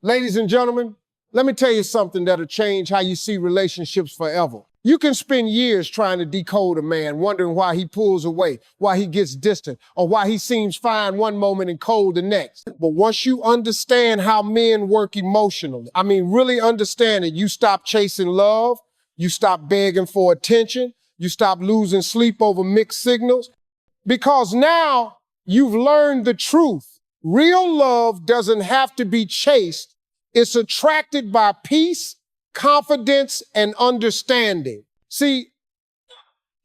Ladies and gentlemen, let me tell you something that'll change how you see relationships forever. You can spend years trying to decode a man, wondering why he pulls away, why he gets distant, or why he seems fine one moment and cold the next. But once you understand how men work emotionally, really understand it, you stop chasing love, you stop begging for attention, you stop losing sleep over mixed signals, because now you've learned the truth. Real love doesn't have to be chased. It's attracted by peace, confidence, and understanding. See,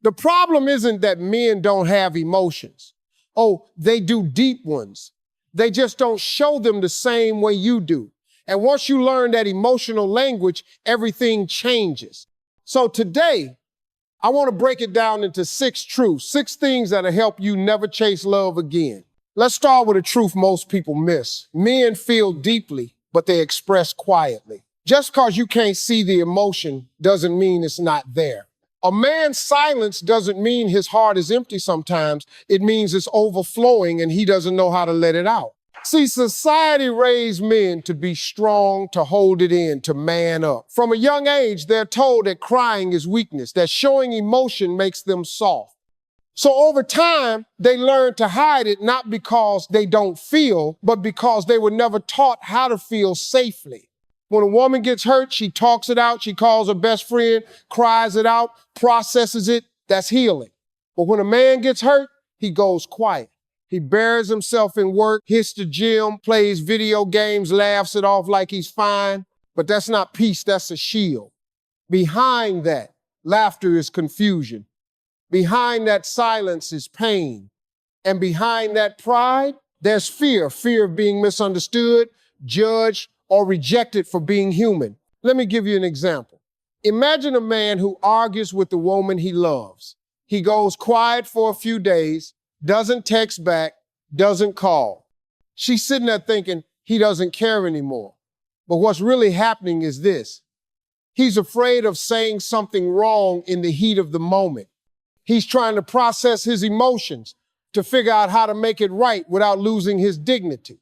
the problem isn't that men don't have emotions. Oh, they do deep ones. They just don't show them the same way you do. And once you learn that emotional language, everything changes. So today, I want to break it down into 6 truths, 6 things that'll help you never chase love again. Let's start with a truth most people miss. Men feel deeply, but they express quietly. Just because you can't see the emotion doesn't mean it's not there. A man's silence doesn't mean his heart is empty sometimes. It means it's overflowing and he doesn't know how to let it out. See, society raised men to be strong, to hold it in, to man up. From a young age, they're told that crying is weakness, that showing emotion makes them soft. So over time, they learn to hide it, not because they don't feel, but because they were never taught how to feel safely. When a woman gets hurt, she talks it out, she calls her best friend, cries it out, processes it, that's healing. But when a man gets hurt, he goes quiet. He buries himself in work, hits the gym, plays video games, laughs it off like he's fine. But that's not peace, that's a shield. Behind that, laughter is confusion. Behind that silence is pain. And behind that pride, there's fear. Fear of being misunderstood, judged, or rejected for being human. Let me give you an example. Imagine a man who argues with the woman he loves. He goes quiet for a few days, doesn't text back, doesn't call. She's sitting there thinking he doesn't care anymore. But what's really happening is this. He's afraid of saying something wrong in the heat of the moment. He's trying to process his emotions to figure out how to make it right without losing his dignity.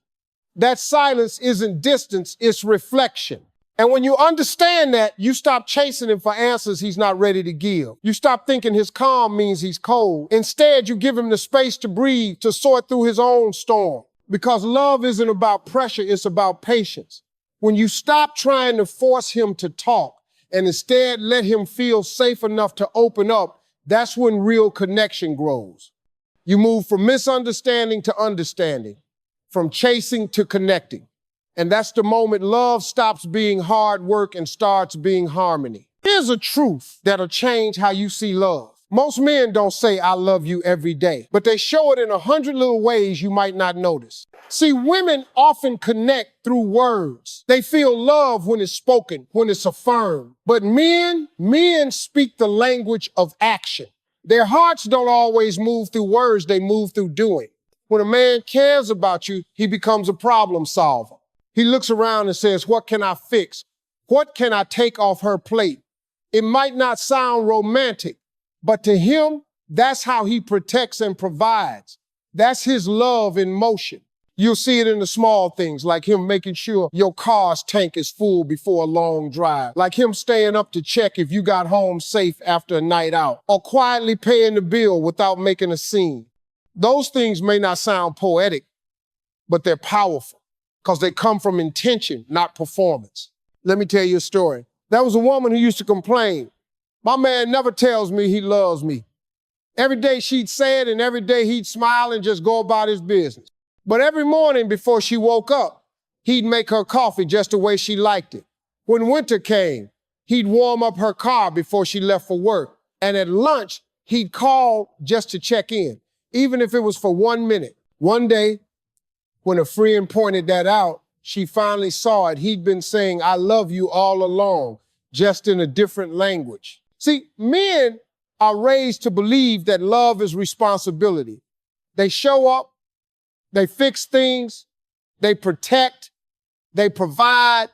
That silence isn't distance, it's reflection. And when you understand that, you stop chasing him for answers he's not ready to give. You stop thinking his calm means he's cold. Instead, you give him the space to breathe, to sort through his own storm. Because love isn't about pressure, it's about patience. When you stop trying to force him to talk and instead let him feel safe enough to open up, that's when real connection grows. You move from misunderstanding to understanding, from chasing to connecting. And that's the moment love stops being hard work and starts being harmony. Here's a truth that'll change how you see love. Most men don't say, "I love you" every day, but they show it in 100 little ways you might not notice. See, women often connect through words. They feel love when it's spoken, when it's affirmed. But men speak the language of action. Their hearts don't always move through words, they move through doing. When a man cares about you, he becomes a problem solver. He looks around and says, "What can I fix? What can I take off her plate?" It might not sound romantic, but to him, that's how he protects and provides. That's his love in motion. You'll see it in the small things, like him making sure your car's tank is full before a long drive, like him staying up to check if you got home safe after a night out, or quietly paying the bill without making a scene. Those things may not sound poetic, but they're powerful because they come from intention, not performance. Let me tell you a story. There was a woman who used to complain, "My man never tells me he loves me." Every day she'd say it and every day he'd smile and just go about his business. But every morning before she woke up, he'd make her coffee just the way she liked it. When winter came, he'd warm up her car before she left for work. And at lunch, he'd call just to check in, even if it was for 1 minute. One day, when a friend pointed that out, she finally saw it. He'd been saying, "I love you" all along, just in a different language. See, men are raised to believe that love is responsibility. They show up, they fix things, they protect, they provide.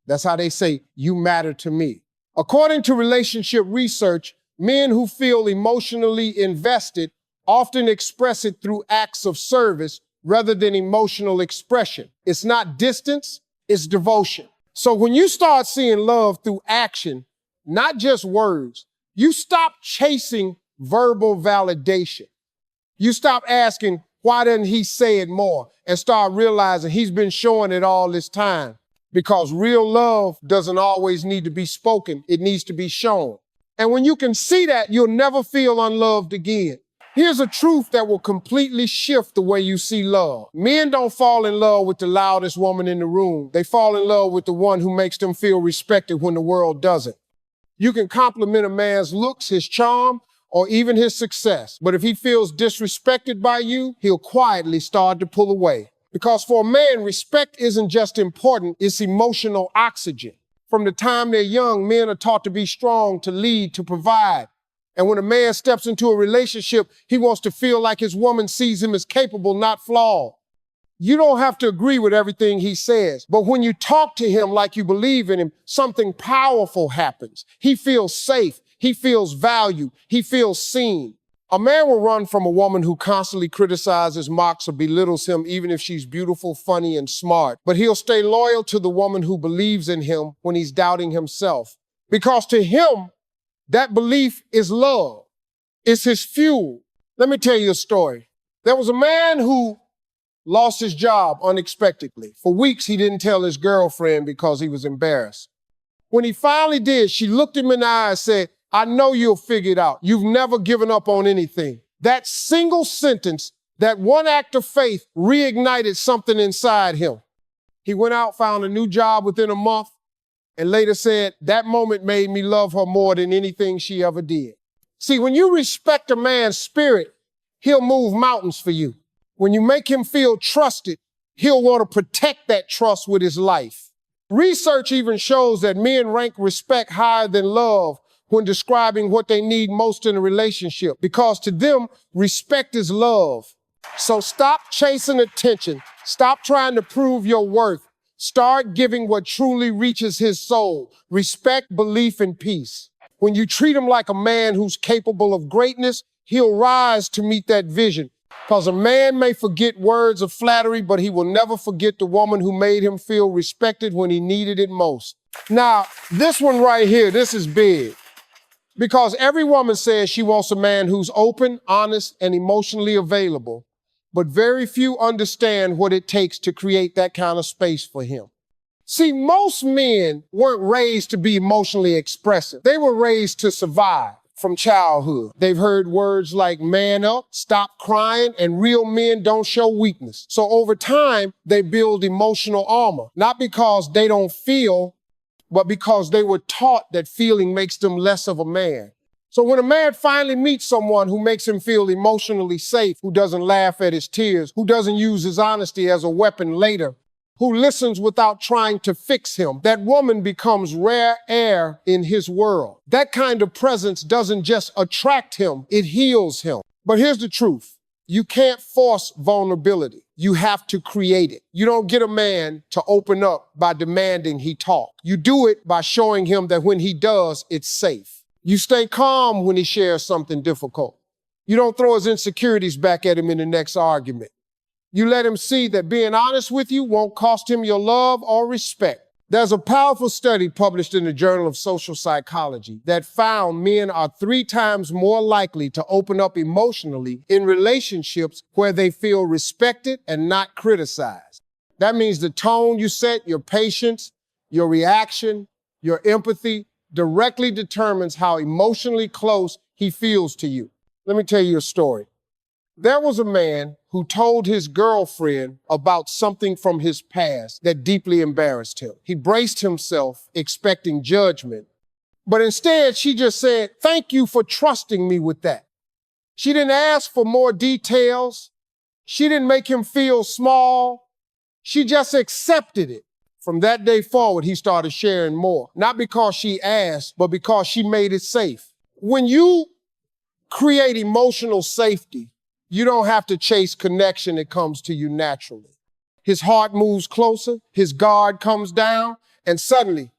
That's how they say, "You matter to me." According to relationship research, men who feel emotionally invested often express it through acts of service rather than emotional expression. It's not distance, It's devotion. So when you start seeing love through action, not just words, you stop chasing verbal validation. You stop asking, why doesn't he say it more? And start realizing he's been showing it all this time. Because real love doesn't always need to be spoken. It needs to be shown. And when you can see that, you'll never feel unloved again. Here's a truth that will completely shift the way you see love. Men don't fall in love with the loudest woman in the room. They fall in love with the one who makes them feel respected when the world doesn't. You can compliment a man's looks, his charm, or even his success. But if he feels disrespected by you, he'll quietly start to pull away. Because for a man, respect isn't just important, it's emotional oxygen. From the time they're young, men are taught to be strong, to lead, to provide. And when a man steps into a relationship, he wants to feel like his woman sees him as capable, not flawed. You don't have to agree with everything he says, but when you talk to him like you believe in him, something powerful happens. He feels safe, he feels valued, he feels seen. A man will run from a woman who constantly criticizes, mocks, or belittles him, even if she's beautiful, funny, and smart. But he'll stay loyal to the woman who believes in him when he's doubting himself. Because to him, that belief is love. It's his fuel. Let me tell you a story. There was a man who lost his job unexpectedly. For weeks, he didn't tell his girlfriend because he was embarrassed. When he finally did, she looked him in the eye and said, I know you'll figure it out. You've never given up on anything. That single sentence, that one act of faith reignited something inside him. He went out, found a new job within a month, and later said, that moment made me love her more than anything she ever did. See, when you respect a man's spirit, he'll move mountains for you. When you make him feel trusted, he'll want to protect that trust with his life. Research even shows that men rank respect higher than love when describing what they need most in a relationship, because to them, respect is love. So stop chasing attention. Stop trying to prove your worth. Start giving what truly reaches his soul: respect, belief, and peace. When you treat him like a man who's capable of greatness, he'll rise to meet that vision. Because a man may forget words of flattery, but he will never forget the woman who made him feel respected when he needed it most. Now, this one right here, this is big. Because every woman says she wants a man who's open, honest, and emotionally available, but very few understand what it takes to create that kind of space for him. See, most men weren't raised to be emotionally expressive. They were raised to survive from childhood. They've heard words like man up, stop crying, and real men don't show weakness. So over time, they build emotional armor, not because they don't feel, but because they were taught that feeling makes them less of a man. So when a man finally meets someone who makes him feel emotionally safe, who doesn't laugh at his tears, who doesn't use his honesty as a weapon later, who listens without trying to fix him, that woman becomes rare air in his world. That kind of presence doesn't just attract him, it heals him. But here's the truth. You can't force vulnerability. You have to create it. You don't get a man to open up by demanding he talk. You do it by showing him that when he does, it's safe. You stay calm when he shares something difficult. You don't throw his insecurities back at him in the next argument. You let him see that being honest with you won't cost him your love or respect. There's a powerful study published in the Journal of Social Psychology that found men are 3 times more likely to open up emotionally in relationships where they feel respected and not criticized. That means the tone you set, your patience, your reaction, your empathy directly determines how emotionally close he feels to you. Let me tell you a story. There was a man who told his girlfriend about something from his past that deeply embarrassed him. He braced himself, expecting judgment, but instead she just said, "Thank you for trusting me with that." She didn't ask for more details. She didn't make him feel small. She just accepted it. From that day forward, he started sharing more, not because she asked, but because she made it safe. When you create emotional safety, you don't have to chase connection, it comes to you naturally. His heart moves closer, his guard comes down, and suddenly,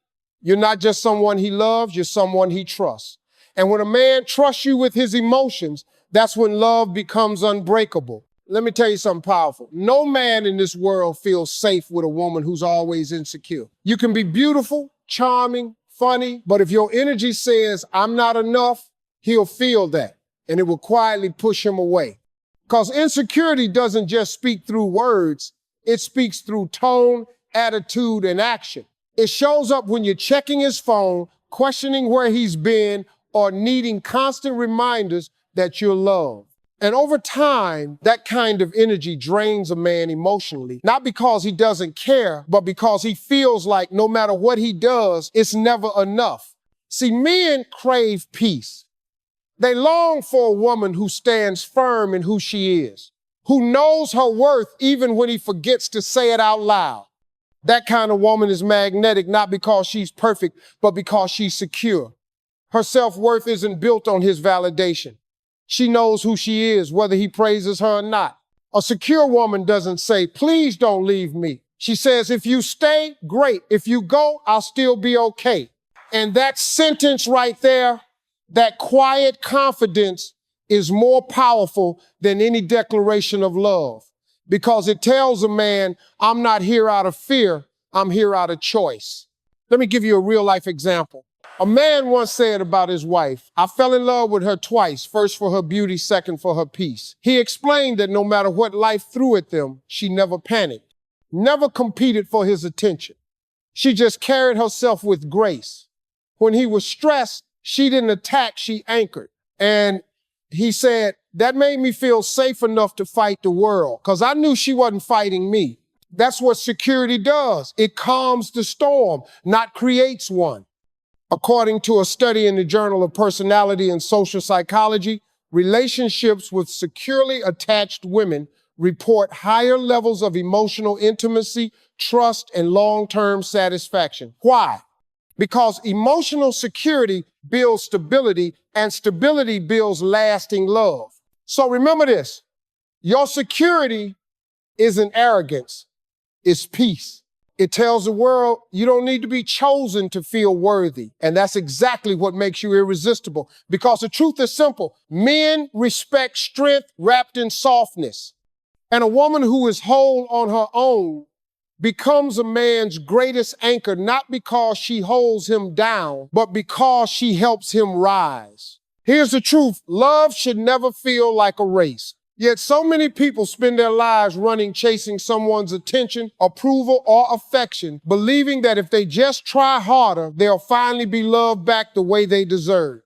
you're not just someone he loves, you're someone he trusts. And when a man trusts you with his emotions, that's when love becomes unbreakable. Let me tell you something powerful. No man in this world feels safe with a woman who's always insecure. You can be beautiful, charming, funny, but if your energy says, I'm not enough, he'll feel that, and it will quietly push him away. Because insecurity doesn't just speak through words, it speaks through tone, attitude, and action. It shows up when you're checking his phone, questioning where he's been, or needing constant reminders that you're loved. And over time, that kind of energy drains a man emotionally, not because he doesn't care, but because he feels like no matter what he does, it's never enough. See, men crave peace. They long for a woman who stands firm in who she is, who knows her worth even when he forgets to say it out loud. That kind of woman is magnetic, not because she's perfect, but because she's secure. Her self-worth isn't built on his validation. She knows who she is, whether he praises her or not. A secure woman doesn't say, please don't leave me. She says, if you stay, great. If you go, I'll still be okay. And that sentence right there, that quiet confidence, is more powerful than any declaration of love, because it tells a man, I'm not here out of fear, I'm here out of choice. Let me give you a real life example. A man once said about his wife, I fell in love with her twice, first for her beauty, second for her peace. He explained that no matter what life threw at them, she never panicked, never competed for his attention. She just carried herself with grace. When he was stressed, she didn't attack, she anchored. And he said, that made me feel safe enough to fight the world, because I knew she wasn't fighting me. That's what security does. It calms the storm, not creates one. According to a study in the Journal of Personality and Social Psychology, relationships with securely attached women report higher levels of emotional intimacy, trust, and long-term satisfaction. Why? Because emotional security builds stability, and stability builds lasting love. So remember this, your security isn't arrogance, it's peace. It tells the world you don't need to be chosen to feel worthy. And that's exactly what makes you irresistible. Because the truth is simple. Men respect strength wrapped in softness. And a woman who is whole on her own becomes a man's greatest anchor, not because she holds him down, but because she helps him rise. Here's the truth. Love should never feel like a race. Yet so many people spend their lives running, chasing someone's attention, approval, or affection, believing that if they just try harder, they'll finally be loved back the way they deserve.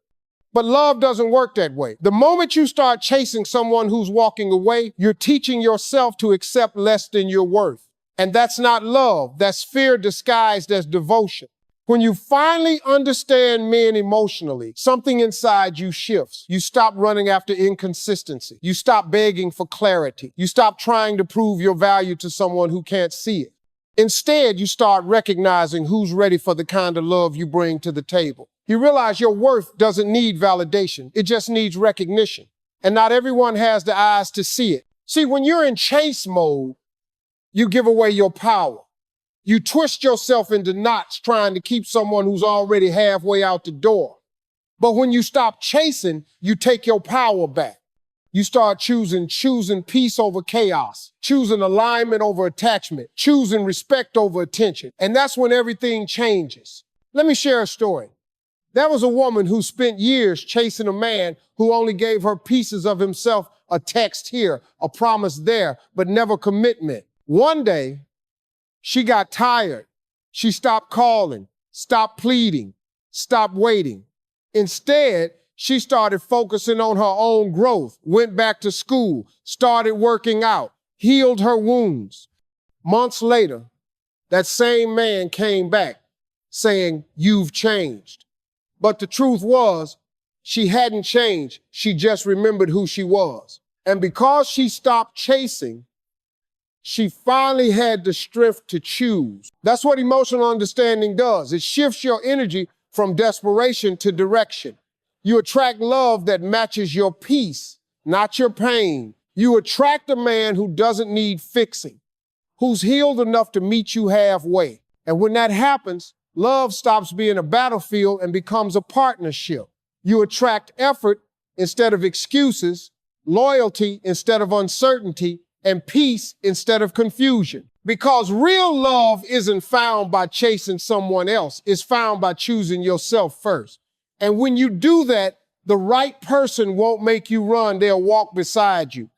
But love doesn't work that way. The moment you start chasing someone who's walking away, you're teaching yourself to accept less than your worth. And that's not love. That's fear disguised as devotion. When you finally understand men emotionally, something inside you shifts. You stop running after inconsistency. You stop begging for clarity. You stop trying to prove your value to someone who can't see it. Instead, you start recognizing who's ready for the kind of love you bring to the table. You realize your worth doesn't need validation. It just needs recognition. And not everyone has the eyes to see it. See, when you're in chase mode, you give away your power. You twist yourself into knots trying to keep someone who's already halfway out the door. But when you stop chasing, you take your power back. You start choosing peace over chaos, choosing alignment over attachment, choosing respect over attention. And that's when everything changes. Let me share a story. There was a woman who spent years chasing a man who only gave her pieces of himself, a text here, a promise there, but never commitment. One day, she got tired. She stopped calling, stopped pleading, stopped waiting. Instead, she started focusing on her own growth, went back to school, started working out, healed her wounds. Months later, that same man came back saying, "You've changed." But the truth was, she hadn't changed. She just remembered who she was. And because she stopped chasing, she finally had the strength to choose. That's what emotional understanding does. It shifts your energy from desperation to direction. You attract love that matches your peace, not your pain. You attract a man who doesn't need fixing, who's healed enough to meet you halfway. And when that happens, love stops being a battlefield and becomes a partnership. You attract effort instead of excuses, loyalty instead of uncertainty, and peace instead of confusion. Because real love isn't found by chasing someone else. It's found by choosing yourself first. And when you do that, the right person won't make you run. They'll walk beside you.